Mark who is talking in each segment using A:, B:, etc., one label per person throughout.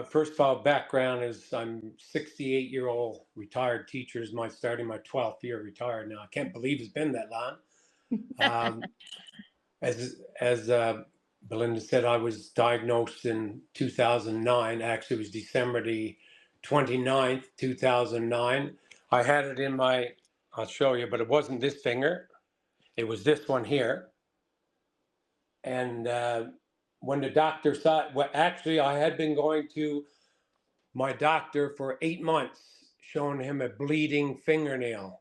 A: First of all, background is I'm 68-year-old retired teacher. Is starting my 12th year retired now. I can't believe it's been that long. As Belinda said, I was diagnosed in 2009. Actually, it was December the 29th, 2009. I had it in I'll show you, but it wasn't this finger. It was this one here. And when the doctor saw it, well, actually, I had been going to my doctor for 8 months, showing him a bleeding fingernail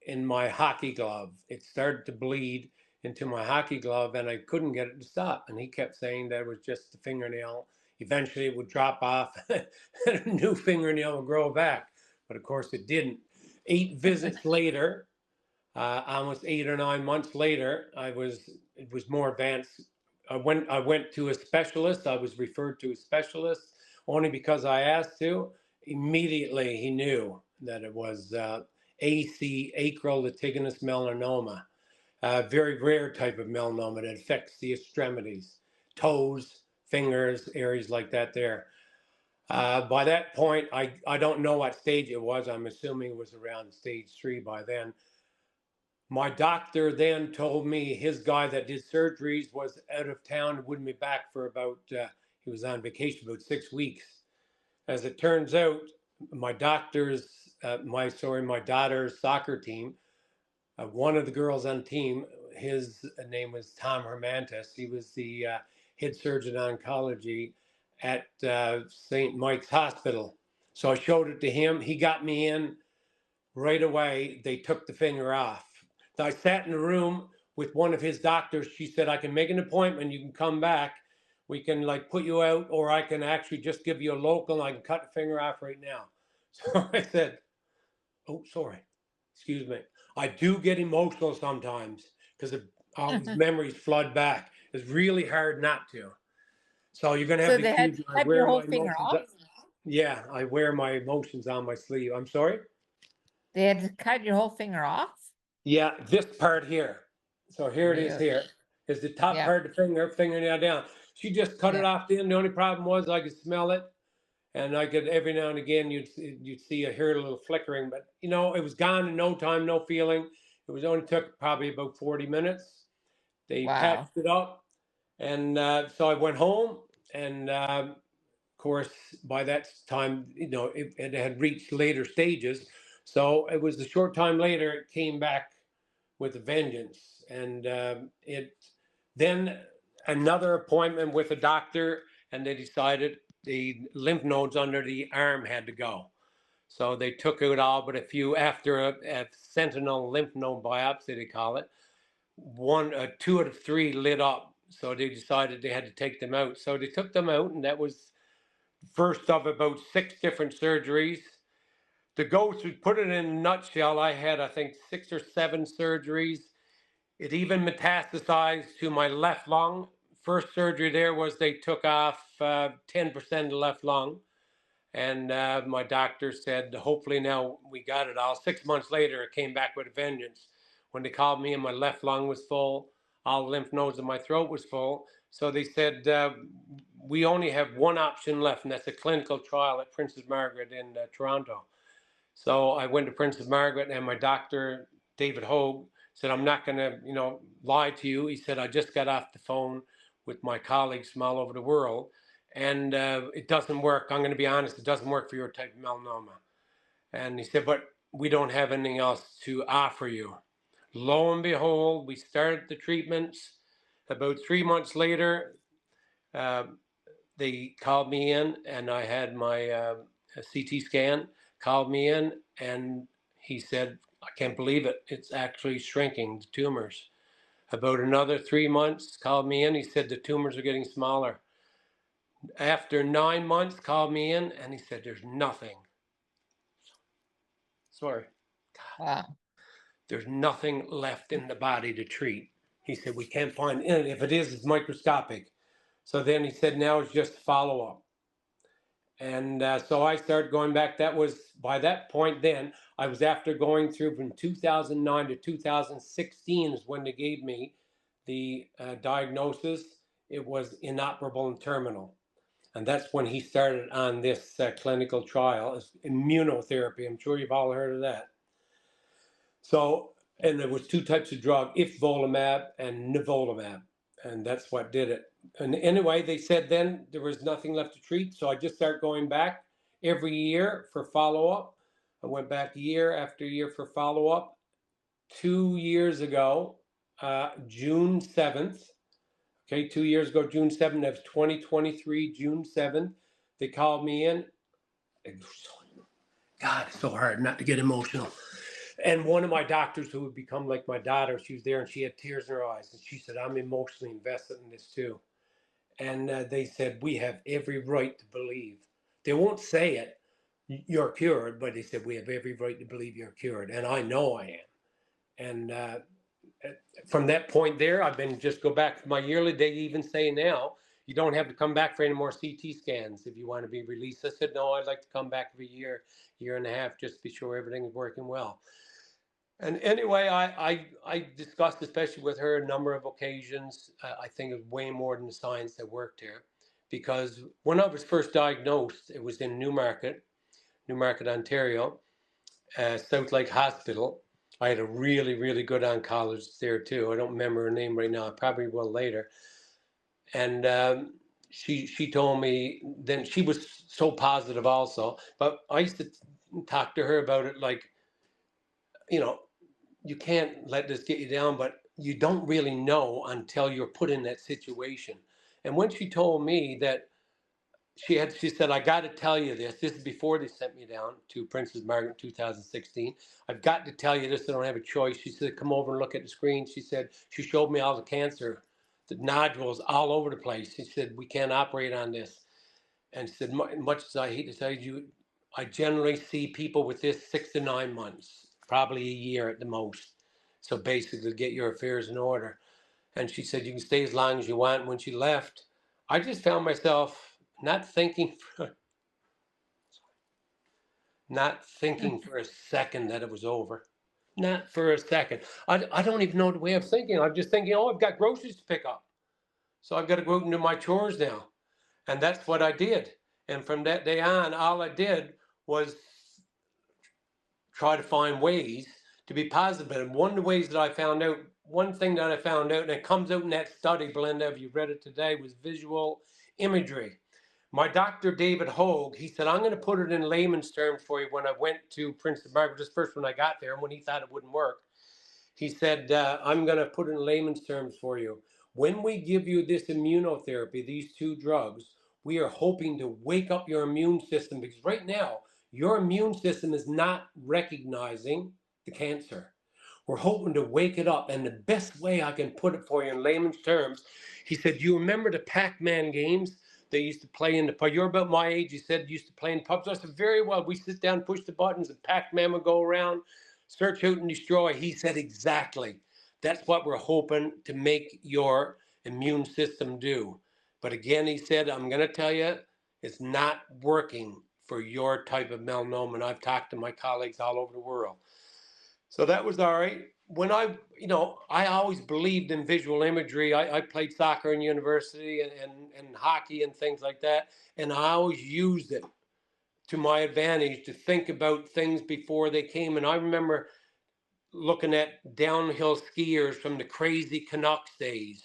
A: in my hockey glove. It started to bleed into my hockey glove, and I couldn't get it to stop. And he kept saying that it was just the fingernail. Eventually, it would drop off, and a new fingernail would grow back. But of course, it didn't. 8 visits later, almost 8 or 9 months later, it was more advanced. I went to a specialist. I was referred to a specialist only because I asked to. Immediately, he knew that it was AC, Acral Lentiginous Melanoma, a very rare type of melanoma that affects the extremities, toes, fingers, areas like that there. By that point, I don't know what stage it was. I'm assuming it was around stage 3 by then. My doctor then told me his guy that did surgeries was out of town, wouldn't be back for about, he was on vacation about 6 weeks. As it turns out, my daughter's soccer team, one of the girls on the team, his name was Tom Hermantis. He was the head surgeon oncology at St. Mike's Hospital. So I showed it to him. He got me in right away. They took the finger off. I sat in a room with one of his doctors. She said, I can make an appointment. You can come back. We can put you out, or I can actually just give you a local and I can cut the finger off right now. So I said, oh, sorry, excuse me. I do get emotional sometimes because all these memories flood back. It's really hard not to. So you're going to have
B: to they had to cut your whole finger off?
A: Yeah, I wear my emotions on my sleeve. I'm sorry?
B: They had to cut your whole finger off?
A: Yeah, this part here. So here it is here. Is the top part of the fingernail down. She just cut it off then. The only problem was I could smell it. And I could, every now and again, you'd see, hear a little flickering. But, it was gone in no time, no feeling. It only took probably about 40 minutes. They patched it up. And so I went home. And, of course, by that time, it had reached later stages. So it was a short time later, it came back with a vengeance. And then another appointment with a doctor, and they decided the lymph nodes under the arm had to go. So they took it all, but after a sentinel lymph node biopsy, they call it, 2 out of 3 lit up. So they decided they had to take them out. So they took them out, and that was first of about 6 different surgeries. To go through, put it in a nutshell, I had, I think, 6 or 7 surgeries. It even metastasized to my left lung. First surgery there was they took off 10% of the left lung. And my doctor said, hopefully now we got it all. 6 months later, it came back with a vengeance. When they called me and my left lung was full, all the lymph nodes in my throat was full. So they said, we only have one option left, and that's a clinical trial at Princess Margaret in Toronto. So I went to Princess Margaret, and my doctor, David Hogue, said, I'm not going to, lie to you. He said, I just got off the phone with my colleagues from all over the world, and it doesn't work. I'm going to be honest, it doesn't work for your type of melanoma. And he said, but we don't have anything else to offer you. Lo and behold, we started the treatments. About 3 months later, they called me in, and I had my CT scan, called me in, and he said, I can't believe it. It's actually shrinking, the tumors. About another 3 months, called me in. He said, the tumors are getting smaller. After 9 months, called me in, and he said, there's nothing. Sorry.
B: Wow.
A: There's nothing left in the body to treat. He said, we can't find it. If it is, it's microscopic. So then he said, now it's just follow-up. And so I started going back. That was, by that point then, I was after going through from 2009 to 2016 is when they gave me the diagnosis. It was inoperable and terminal. And that's when he started on this clinical trial, immunotherapy. I'm sure you've all heard of that. So, and there was two types of drug, ipilimumab and nivolumab, and that's what did it. And anyway, they said then there was nothing left to treat, so I just started going back every year for follow-up. I went back year after year for follow-up. 2 years ago, June 7th, okay, 2 years ago, June 7th, that was 2023, June 7th, they called me in. God, it's so hard not to get emotional. And one of my doctors, who would become like my daughter, she was there and she had tears in her eyes. And she said, I'm emotionally invested in this too. And they said, we have every right to believe. They won't say it, you're cured, but they said, we have every right to believe you're cured. And I know I am. And from that point there, I've been just go back to my yearly. They even say now, you don't have to come back for any more CT scans if you want to be released. I said, no, I'd like to come back every year, year and a half, just to be sure everything is working well. And anyway, I discussed, especially with her, a number of occasions. I think it was way more than the science that worked here. Because when I was first diagnosed, it was in Newmarket, Ontario, South Lake Hospital. I had a really, really good oncologist there too. I don't remember her name right now. I probably will later. And she told me, then she was so positive also. But I used to talk to her about it like, you know, you can't let this get you down, but you don't really know until you're put in that situation. And when she told me that she said, I got to tell you this. This is before they sent me down to Princess Margaret in 2016. I've got to tell you this. I don't have a choice. She said, come over and look at the screen. She said, she showed me all the cancer, the nodules all over the place. She said, we can't operate on this. And she said, much as I hate to tell you, I generally see people with this 6 to 9 months, probably a year at the most. So basically, get your affairs in order. And she said, you can stay as long as you want. And when she left, I just found myself not thinking for a second that it was over. Not for a second. I don't even know the way of thinking. I'm just thinking, oh, I've got groceries to pick up. So I've got to go out and do my chores now. And that's what I did. And from that day on, all I did was try to find ways to be positive. And one of the ways that I found out, one thing that I found out, and it comes out in that study, Belinda, if you read it today, was visual imagery. My doctor, David Hogue, he said, I'm going to put it in layman's terms for you. When I went to Princess Margaret, just first when I got there, and when he thought it wouldn't work, he said, I'm going to put it in layman's terms for you. When we give you this immunotherapy, these two drugs, we are hoping to wake up your immune system, because right now, your immune system is not recognizing the cancer. We're hoping to wake it up. And the best way I can put it for you in layman's terms, he said, you remember the Pac-Man games they used to play in the pub? You're about my age. He said, used to play in pubs. I said, very well. We sit down, push the buttons, and Pac-Man would go around, search out and destroy. He said, exactly. That's what we're hoping to make your immune system do. But again, he said, I'm going to tell you, it's not working for your type of melanoma. And I've talked to my colleagues all over the world. So that was all right. When I always believed in visual imagery. I played soccer in university and hockey and things like that. And I always used it to my advantage to think about things before they came. And I remember looking at downhill skiers from the crazy Canucks days.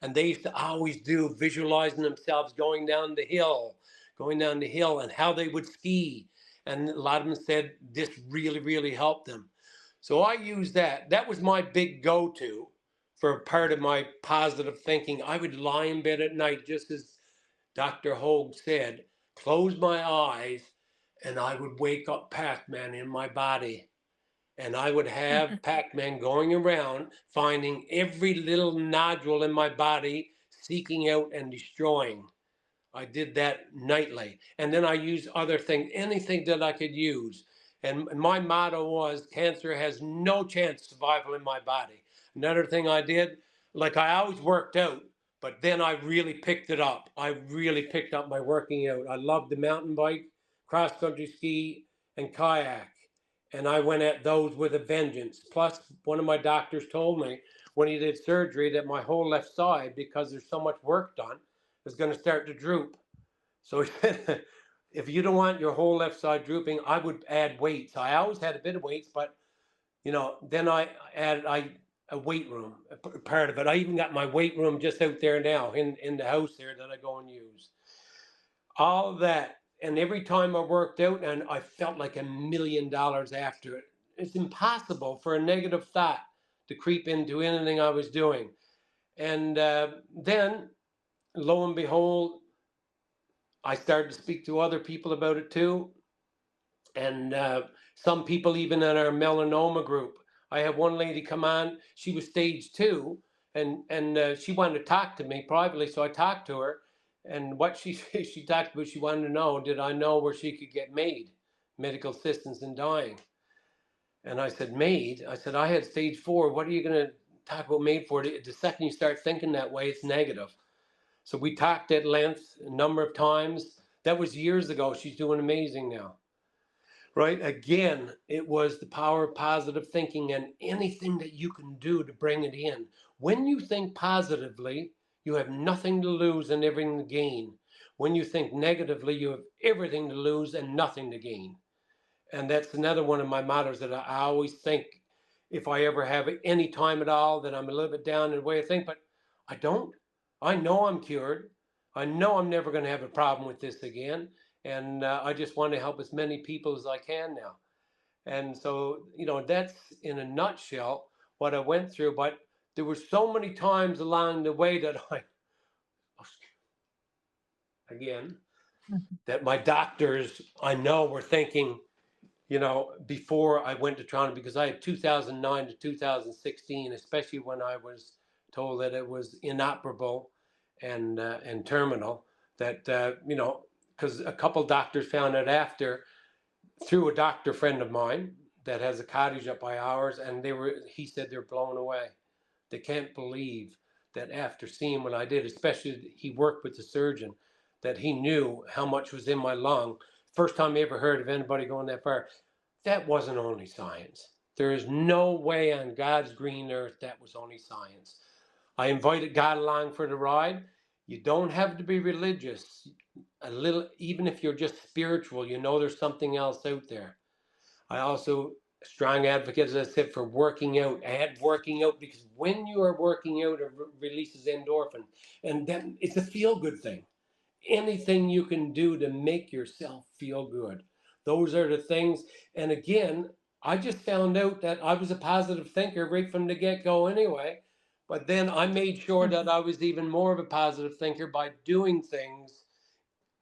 A: And they used to always do visualizing themselves going down the hill and how they would ski. And a lot of them said this really, really helped them. So I used that. That was my big go-to for part of my positive thinking. I would lie in bed at night, just as Dr. Hogue said, close my eyes, and I would wake up Pac-Man in my body. And I would have Pac-Man going around, finding every little nodule in my body, seeking out and destroying. I did that nightly. And then I used other things, anything that I could use. And my motto was, cancer has no chance of survival in my body. Another thing I did, like I always worked out, but then I really picked it up. I really picked up my working out. I loved the mountain bike, cross-country ski, and kayak. And I went at those with a vengeance. Plus, one of my doctors told me when he did surgery that my whole left side, because there's so much work done, is going to start to droop. So he said, if you don't want your whole left side drooping, I would add weights. I always had a bit of weights, but then I added a weight room, part of it. I even got my weight room just out there now in the house there that I go and use. All of that. And every time I worked out, and I felt like $1 million after it. It's impossible for a negative thought to creep into anything I was doing. And then, lo and behold, I started to speak to other people about it too. And some people even in our melanoma group. I had one lady come on, she was stage 2, and she wanted to talk to me privately, so I talked to her. And what she talked about, she wanted to know, did I know where she could get MAID, medical assistance in dying? And I said, MAID? I said, I had stage 4. What are you going to talk about MAID for? The second you start thinking that way, it's negative. So we talked at length a number of times. That was years ago. She's doing amazing now. Right? Again, it was the power of positive thinking and anything that you can do to bring it in. When you think positively, you have nothing to lose and everything to gain. When you think negatively, you have everything to lose and nothing to gain. And that's another one of my mottos that I always think, if I ever have any time at all that I'm a little bit down in the way I think, but I don't. I know I'm cured. I know I'm never going to have a problem with this again. And I just want to help as many people as I can now. And so, that's in a nutshell what I went through. But there were so many times along the way that again, that my doctors, I know, were thinking, before I went to Toronto, because I had 2009 to 2016, especially when I was told that it was inoperable and terminal, that, because a couple doctors found it after, through a doctor friend of mine that has a cottage up by ours, and he said they're blown away. They can't believe that after seeing what I did, especially he worked with the surgeon, that he knew how much was in my lung. First time I ever heard of anybody going that far. That wasn't only science. There is no way on God's green earth that was only science. I invited God along for the ride. You don't have to be religious. A little, even if you're just spiritual, there's something else out there. I also strong advocate, as I said, for working out. Add working out, because when you are working out, it releases endorphin, and then it's a feel-good thing. Anything you can do to make yourself feel good. Those are the things. And again, I just found out that I was a positive thinker right from the get-go anyway. But then I made sure that I was even more of a positive thinker by doing things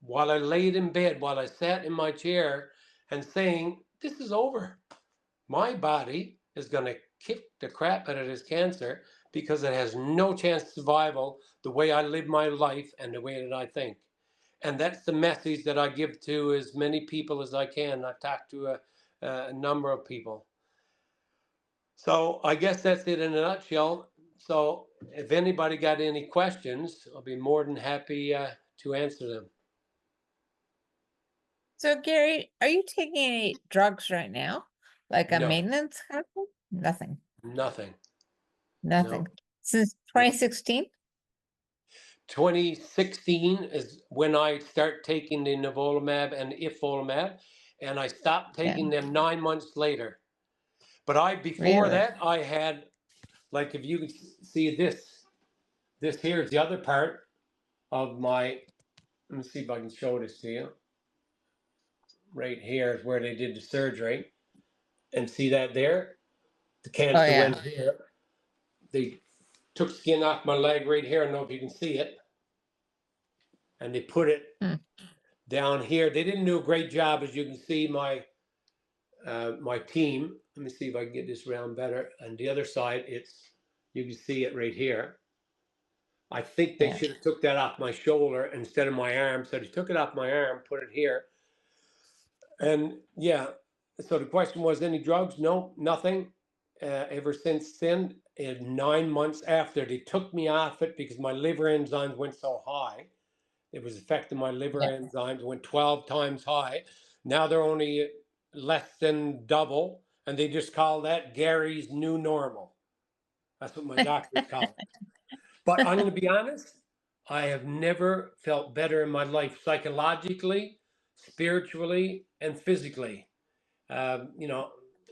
A: while I laid in bed, while I sat in my chair and saying, this is over. My body is going to kick the crap out of this cancer because it has no chance of survival the way I live my life and the way that I think. And that's the message that I give to as many people as I can. I've talked to a number of people. So I guess that's it in a nutshell. So if anybody got any questions, I'll be more than happy to answer them.
B: So Gary, are you taking any drugs right now? Like a
A: No.
B: maintenance kind of thing? Nothing.
A: Nothing.
B: Nothing.
A: No.
B: Since 2016?
A: 2016 is when I start taking the nivolumab and ipilimumab, and I stopped taking them 9 months later. But before that, I had, like, if you can see this here is the other part of my, let me see if I can show this to you. Right here is where they did the surgery. And see that there? The cancer went here. They took skin off my leg right here. I don't know if you can see it. And they put it down here. They didn't do a great job, as you can see. My team. Let me see if I can get this round better. On the other side, you can see it right here. I think they should have took that off my shoulder instead of my arm. So they took it off my arm, put it here. And so the question was, any drugs? No, nothing. Ever since then, 9 months after, they took me off it because my liver enzymes went so high. It was affecting my liver enzymes, went 12 times high. Now they're only less than double, and they just call that Gary's new normal. That's what my doctors call it. But I'm going to be honest, I have never felt better in my life, psychologically, spiritually, and physically. You know,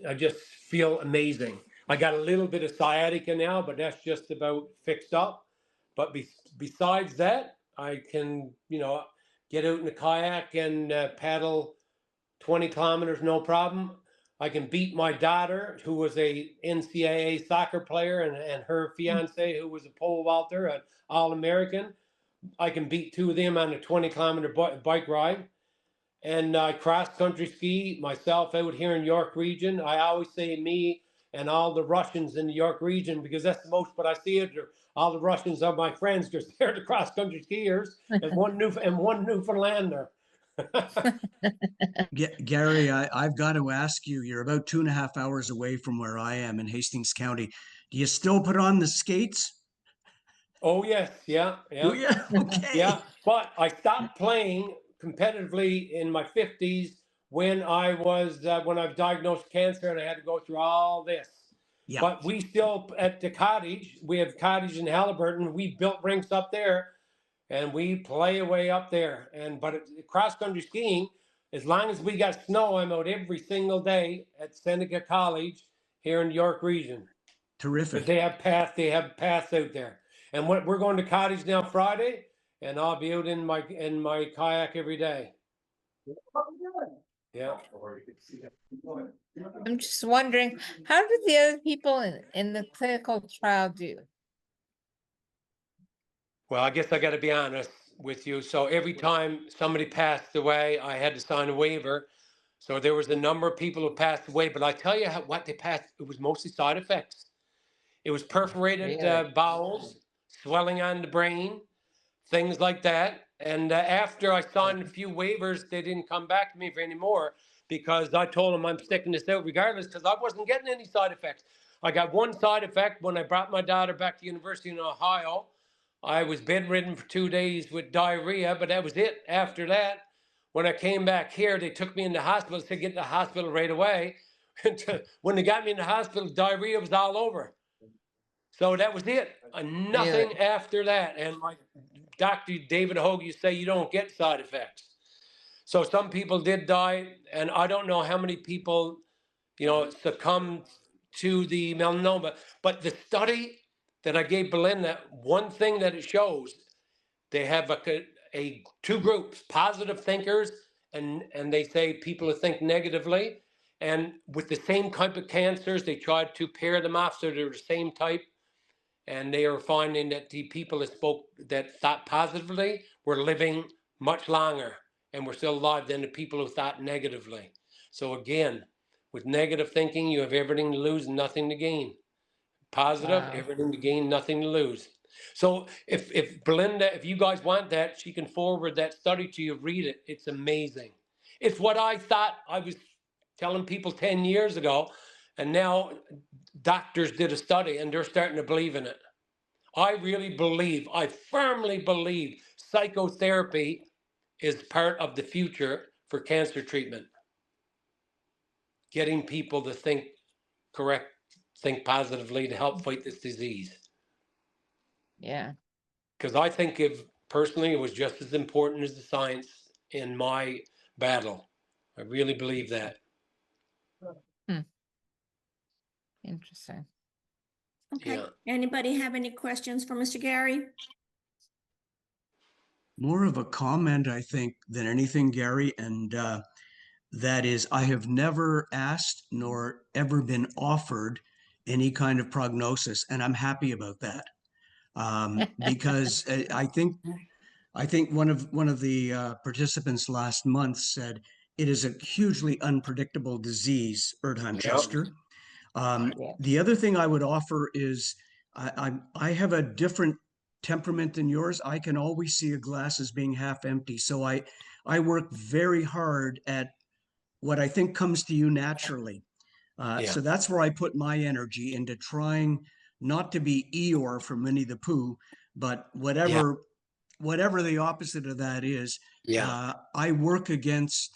A: I just feel amazing. I got a little bit of sciatica now, but that's just about fixed up. But besides that, I can, you know, get out in a kayak and paddle 20 kilometers, no problem. I can beat my daughter, who was a NCAA soccer player, and her fiance, who was a pole vaulter, an All-American. I can beat two of them on a 20-kilometer bike ride. And I cross-country ski myself out here in York region. I always say me and all the Russians in the York region, because that's the most what I see it. All the Russians are my friends because they're the cross-country skiers, and one Newfoundlander.
C: Gary, I've got to ask you, you're about 2.5 hours away from where I am in Hastings County. Do you still put on the skates?
A: Oh, yes. Yeah.
C: Do
A: Yeah.
C: you? Okay.
A: Yeah. But I stopped playing competitively in my 50s when I was when I was diagnosed cancer and I had to go through all this.
C: Yeah.
A: But we still, at the cottage, we have cottage in Halliburton. We built rinks up there and we play away up there. But cross country skiing, as long as we got snow, I'm out every single day at Seneca College here in the York region.
C: Terrific.
A: Because they have paths out there. And we're going to cottage now Friday, and I'll be out in my kayak every day. Yeah.
B: I'm just wondering, how did the other people in the clinical trial do?
A: Well, I guess I got to be honest with you. So every time somebody passed away, I had to sign a waiver. So there was a number of people who passed away, but I tell you what they passed, it was mostly side effects. It was perforated bowels, swelling on the brain, things like that. And after I signed a few waivers, they didn't come back to me for any more because I told them I'm sticking this out regardless because I wasn't getting any side effects. I got one side effect when I brought my daughter back to university in Ohio. I was bedridden for 2 days with diarrhea, but that was it. After that, when I came back here, they took me in the hospital, said get to the hospital right away. When they got me in the hospital, diarrhea was all over. So that was it. Nothing after that. And like Dr. David Hogue used to say, you don't get side effects. So some people did die, and I don't know how many people, you know, succumbed to the melanoma. But the study that I gave Belinda, one thing that it shows, they have a two groups, positive thinkers, and they say people who think negatively. And with the same type of cancers, they tried to pair them off so they're the same type. And they are finding that the people that thought positively were living much longer and were still alive than the people who thought negatively. So again, with negative thinking, you have everything to lose and nothing to gain. Positive, everything to gain, nothing to lose. So if Belinda, if you guys want that, she can forward that study to you, read it. It's amazing. It's what I thought I was telling people 10 years ago, and now doctors did a study and they're starting to believe in it. I really believe, I firmly believe psychotherapy is part of the future for cancer treatment. Getting people to think positively to help fight this disease.
B: Yeah.
A: Because I think personally, it was just as important as the science in my battle. I really believe that.
B: Interesting.
D: Okay.
A: Yeah.
D: Anybody have any questions for Mr. Gary?
C: More of a comment, I think, than anything, Gary, and that is, I have never asked nor ever been offered any kind of prognosis, and I'm happy about that because I think one of the participants last month said it is a hugely unpredictable disease, Erdheim-Chester. The other thing I would offer is I have a different temperament than yours. I can always see a glass as being half empty. So I work very hard at what I think comes to you naturally. So that's where I put my energy into trying not to be Eeyore from Winnie the Pooh, but whatever the opposite of that is. I work against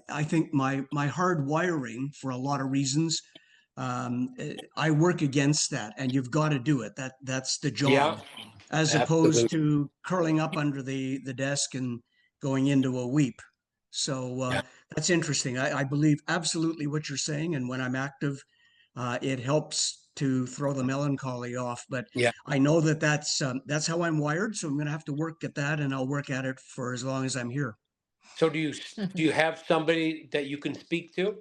C: I think my hard wiring for a lot of reasons I work against that, and you've got to do it. That's the
A: Yeah,
C: job, as
A: absolutely.
C: opposed to curling up under the desk and going into a weep. So
A: Yeah.
C: that's interesting. I believe absolutely what you're saying, and when I'm active, it helps to throw the melancholy off. But
A: Yeah.
C: I know that that's how I'm wired, so I'm going to have to work at that, and I'll work at it for as long as I'm here.
A: So do you have somebody that you can speak to?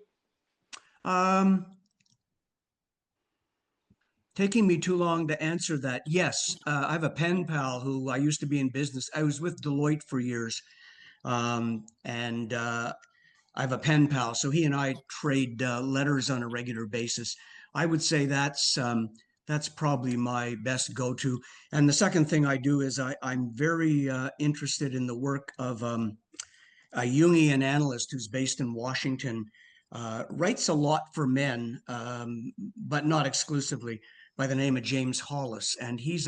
C: Taking me too long to answer that. Yes, I have a pen pal who I used to be in business. I was with Deloitte for years, and I have a pen pal. So he and I trade letters on a regular basis. I would say that's probably my best go-to. And the second thing I do is I'm very interested in the work of a Jungian analyst who's based in Washington, writes a lot for men, but not exclusively, by the name of James Hollis. And he's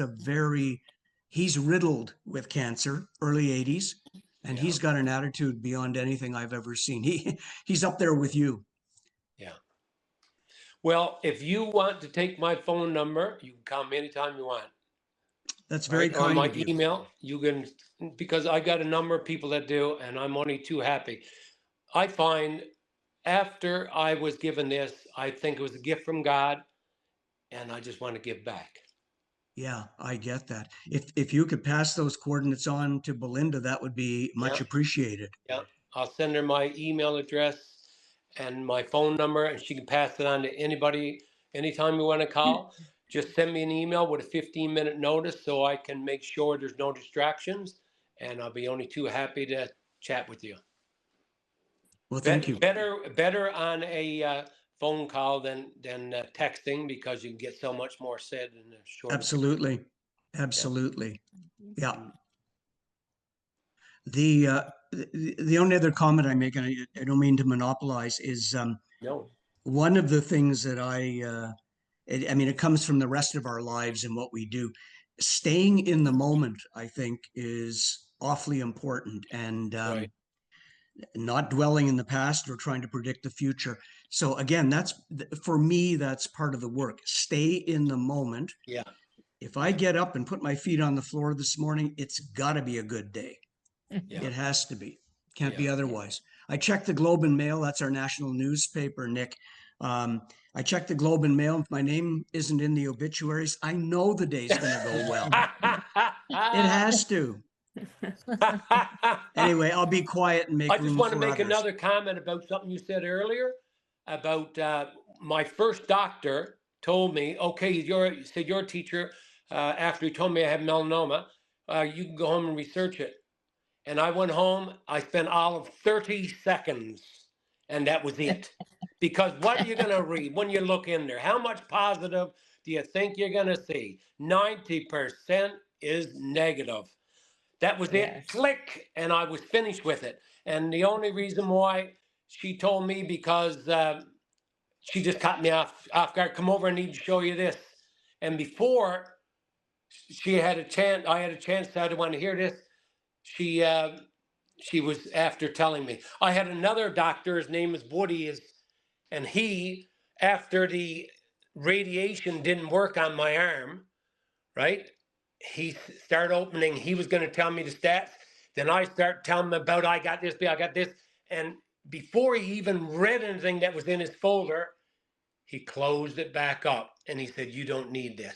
C: riddled with cancer, early 80s, and
A: Yeah.
C: he's got an attitude beyond anything I've ever seen. He's up there with you.
A: Yeah. Well, if you want to take my phone number, you can come anytime you want.
C: That's very
A: Right? Or
C: kind
A: my
C: of you.
A: email, you can, because I got a number of people that do, and I'm only too happy. I find after I was given this, I think it was a gift from God, and I just want to give back.
C: Yeah, I get that. If you could pass those coordinates on to Belinda, that would be much
A: Yeah.
C: appreciated.
A: Yeah, I'll send her my email address and my phone number, and she can pass it on to anybody anytime you want to call. Just send me an email with a 15-minute notice so I can make sure there's no distractions, and I'll be only too happy to chat with you.
C: Well, thank you.
A: Better on a phone call than texting, because you can get so much more said in a short.
C: Absolutely. Absolutely. Yeah. The only other comment I make, and I don't mean to monopolize, is
A: No.
C: one of the things that I mean, it comes from the rest of our lives and what we do. Staying in the moment, I think, is awfully important, and
A: Right.
C: not dwelling in the past or trying to predict the future. So again, that's, for me, that's part of the work. Stay in the moment.
A: Yeah.
C: If I get up and put my feet on the floor this morning, it's got to be a good day.
A: Yeah.
C: It has to be. Can't be
A: Yeah.
C: otherwise. I checked the Globe and Mail. That's our national newspaper, Nick. I checked the Globe and Mail. If my name isn't in the obituaries, I know the day's going to go well. It has to. Anyway, I'll be quiet and make
A: I just
C: room
A: want to
C: for
A: make
C: others.
A: another comment about something you said earlier about my first doctor told me, okay, you said your teacher, after he told me I had melanoma, you can go home and research it. And I went home, I spent all of 30 seconds, and that was it. Because what are you going to read when you look in there? How much positive do you think you're going to see? 90% is negative. That was it, click, and I was finished with it. And the only reason why she told me, because she just caught me off guard. Come over, I need to show you this. And before she had a chance, I had a chance to want to hear this. She was after telling me. I had another doctor, his name is Woody, and he, after the radiation didn't work on my arm, right? He started opening, he was going to tell me the stats. Then I start telling him about, I got this. And before he even read anything that was in his folder, he closed it back up and he said, you don't need this.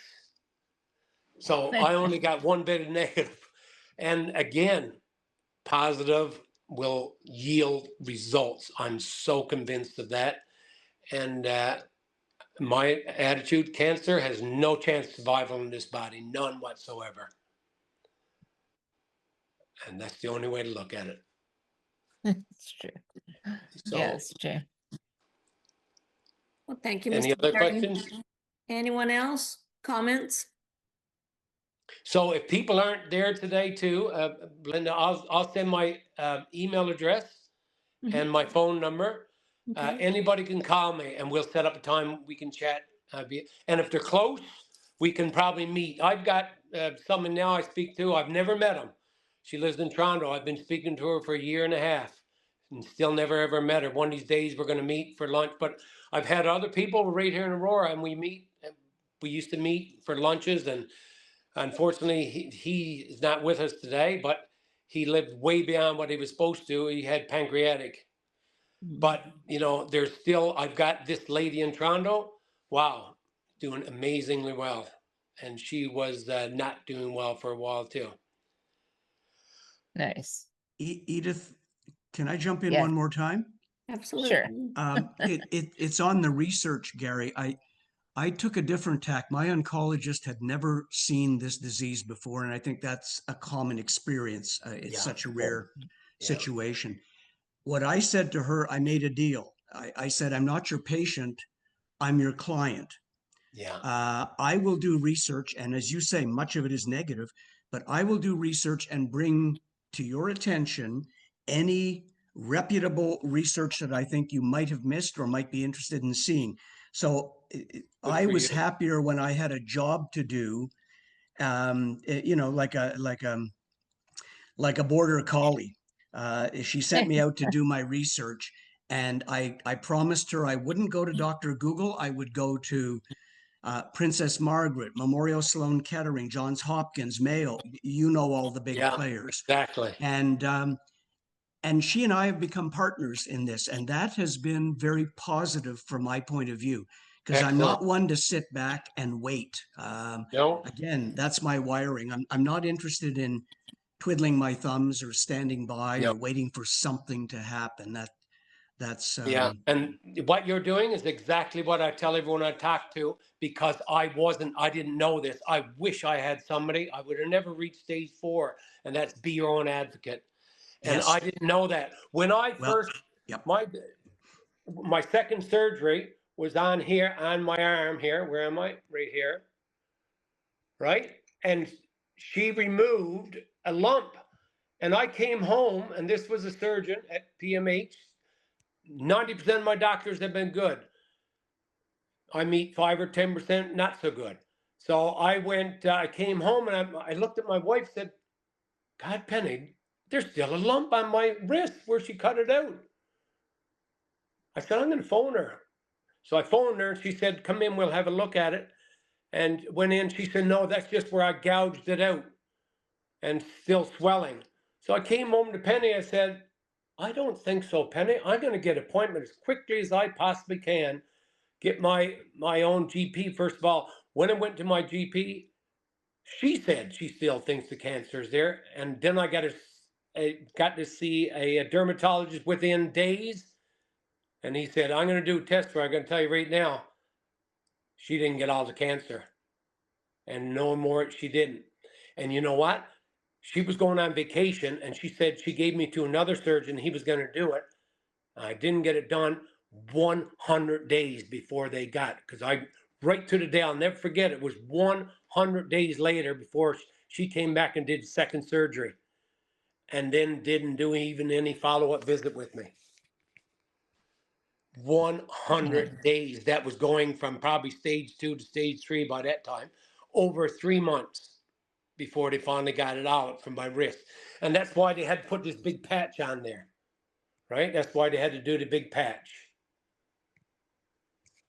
A: So I only got one bit of negative. And again, positive will yield results. I'm so convinced of that. And my attitude, cancer has no chance of survival in this body, none whatsoever. And that's the only way to look at it.
B: It's true.
A: So,
B: yeah, it's true.
D: Well, thank you,
A: any
D: Mr.
A: other
D: Gary.
A: questions?
D: Anyone else? Comments?
A: So if people aren't there today too, Linda, I'll send my email address and my phone number.
D: Okay.
A: Anybody can call me and we'll set up a time we can chat. And if they're close, we can probably meet. I've got someone now I speak to. I've never met him. She lives in Toronto. I've been speaking to her for a year and a half and still never ever met her. One of these days we're going to meet for lunch. But I've had other people right here in Aurora, and we used to meet for lunches, and unfortunately he is not with us today, but he lived way beyond what he was supposed to. He had pancreatic. But, you know, there's still, I've got this lady in Toronto, wow, doing amazingly well. And she was not doing well for a while too.
B: Nice.
C: Edith, can I jump in
B: Yes.
C: one more time?
D: Absolutely.
C: It's on the research, Gary. I took a different tack. My oncologist had never seen this disease before, and I think that's a common experience. It's such a rare situation. What I said to her, I made a deal. I said, I'm not your patient, I'm your client.
A: Yeah.
C: I will do research, and as you say, much of it is negative, but I will do research and bring to your attention any reputable research that I think you might have missed or might be interested in seeing. So I was happier when I had a job to do, you know, like a border collie. She sent me out to do my research, and I promised her I wouldn't go to Dr. Google. I would go to Princess Margaret, Memorial Sloan Kettering, Johns Hopkins, Mayo. You know all the big players.
A: Exactly.
C: And she and I have become partners in this, and that has been very positive from my point of view, because I'm not one to sit back and wait.
A: No.
C: Again, that's my wiring. I'm not interested in twiddling my thumbs or standing by or waiting for something to happen. That's
A: and what you're doing is exactly what I tell everyone I talk to, because I didn't know this. I wish I had somebody. I would have never reached stage 4, and that's be your own advocate. And I didn't know that. When I first, my second surgery was on here, on my arm here. Where am I? Right here. Right? And she removed a lump. And I came home, and this was a surgeon at PMH. 90% of my doctors have been good. I meet 5 or 10% not so good. So I came home, and I looked at my wife, said, God, Penny, there's still a lump on my wrist where she cut it out. I said, I'm going to phone her. So I phoned her, and she said, come in, we'll have a look at it. And went in, she said, no, that's just where I gouged it out and still swelling. So I came home to Penny, I said, I don't think so, Penny. I'm going to get an appointment as quickly as I possibly can, get my own GP. First of all, when I went to my GP, she said she still thinks the cancer is there. And then I got to see a dermatologist within days. And he said, I'm going to do a test for her. I'm going to tell you right now, she didn't get all the cancer. And no more, she didn't. And you know what? She was going on vacation, and she said she gave me to another surgeon. He was going to do it. I didn't get it done 100 days before they got it, because right to the day, I'll never forget, it was 100 days later before she came back and did the second surgery, and then didn't do even any follow-up visit with me. 100 days. That was going from probably stage 2 to stage 3 by that time, over 3 months before they finally got it out from my wrist. And that's why they had to put this big patch on there, right? That's why they had to do the big patch,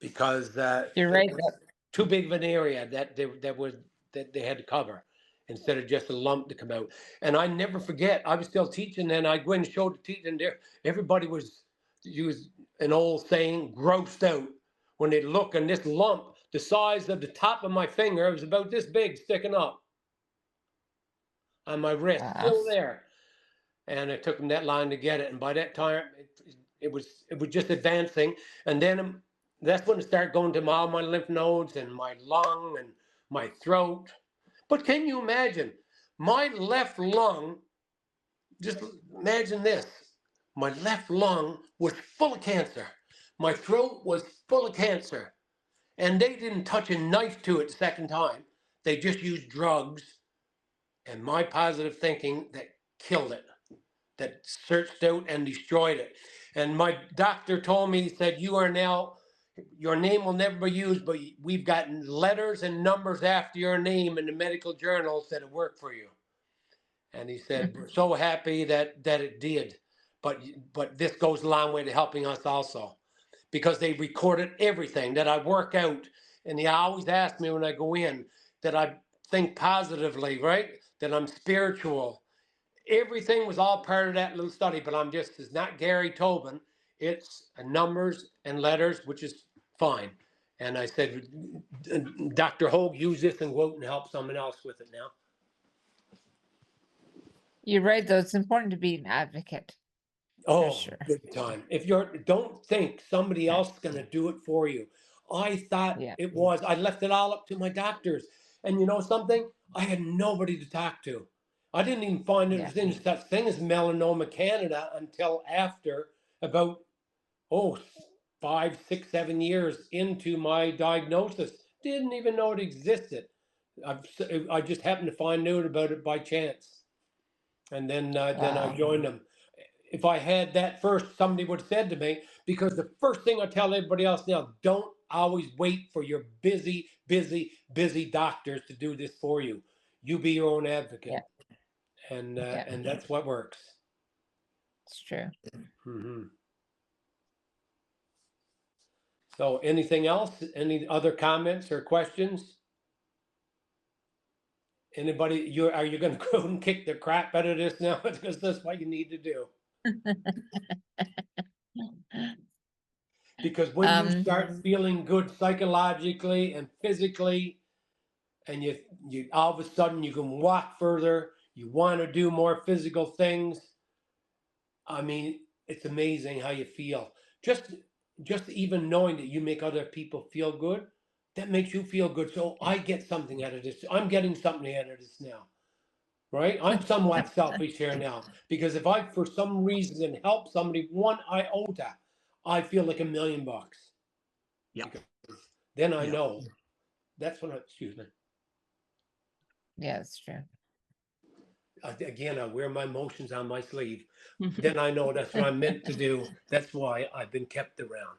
A: because
B: You're right.
A: too big of an area that they had to cover, instead of just a lump to come out. And I never forget, I was still teaching, and I went and showed the teaching, and there everybody was, used an old saying, grossed out when they look, and this lump the size of the top of my finger, it was about this big, sticking up on my wrist, still there. And it took them that long to get it. And by that time, it was just advancing. And then that's when it started going to all my lymph nodes and my lung and my throat. But can you imagine? My left lung, just imagine this. My left lung was full of cancer. My throat was full of cancer. And they didn't touch a knife to it the second time. They just used drugs and my positive thinking that killed it, that searched out and destroyed it. And my doctor told me, he said, you are now, your name will never be used, but we've gotten letters and numbers after your name in the medical journals that it worked for you. And he said, we're so happy that it did. But this goes a long way to helping us also. because they recorded everything that I work out. And they always ask me when I go in that I think positively, right? That I'm spiritual. Everything was all part of that little study, but it's not Gary Tobin. It's numbers and letters, which is fine. And I said, Dr. Hogue, use this and go out and help someone else with it now.
B: You're right, though. It's important to be an advocate.
A: Oh,
B: sure.
A: big time. Don't think somebody else is going to do it for you. I thought it was. I left it all up to my doctors. And you know something? I had nobody to talk to. I didn't even find there was any such thing as Melanoma Canada until after about, 5, 6, 7 years into my diagnosis. Didn't even know it existed. I just happened to find out about it by chance. And then I joined them. If I had that first, somebody would have said to me, because the first thing I tell everybody else now, don't always wait for your busy doctors to do this for you. You be your own advocate. And that's what works.
B: It's true.
A: Mm-hmm. So anything else? Any other comments or questions? Anybody, are you going to go and kick the crap out of this now? Because that's what you need to do. Because when you start feeling good psychologically and physically, and you all of a sudden you can walk further, you want to do more physical things. I mean, it's amazing how you feel. Just even knowing that you make other people feel good, that makes you feel good. So I get something out of this. I'm getting something out of this now. Right? I'm somewhat selfish here now, because if I, for some reason, help somebody 1 iota, I feel like $1 million.
C: Yeah.
A: Then I know. That's what excuse me.
B: Yeah, it's true.
A: Again, I wear my emotions on my sleeve. Then I know that's what I'm meant to do. That's why I've been kept around.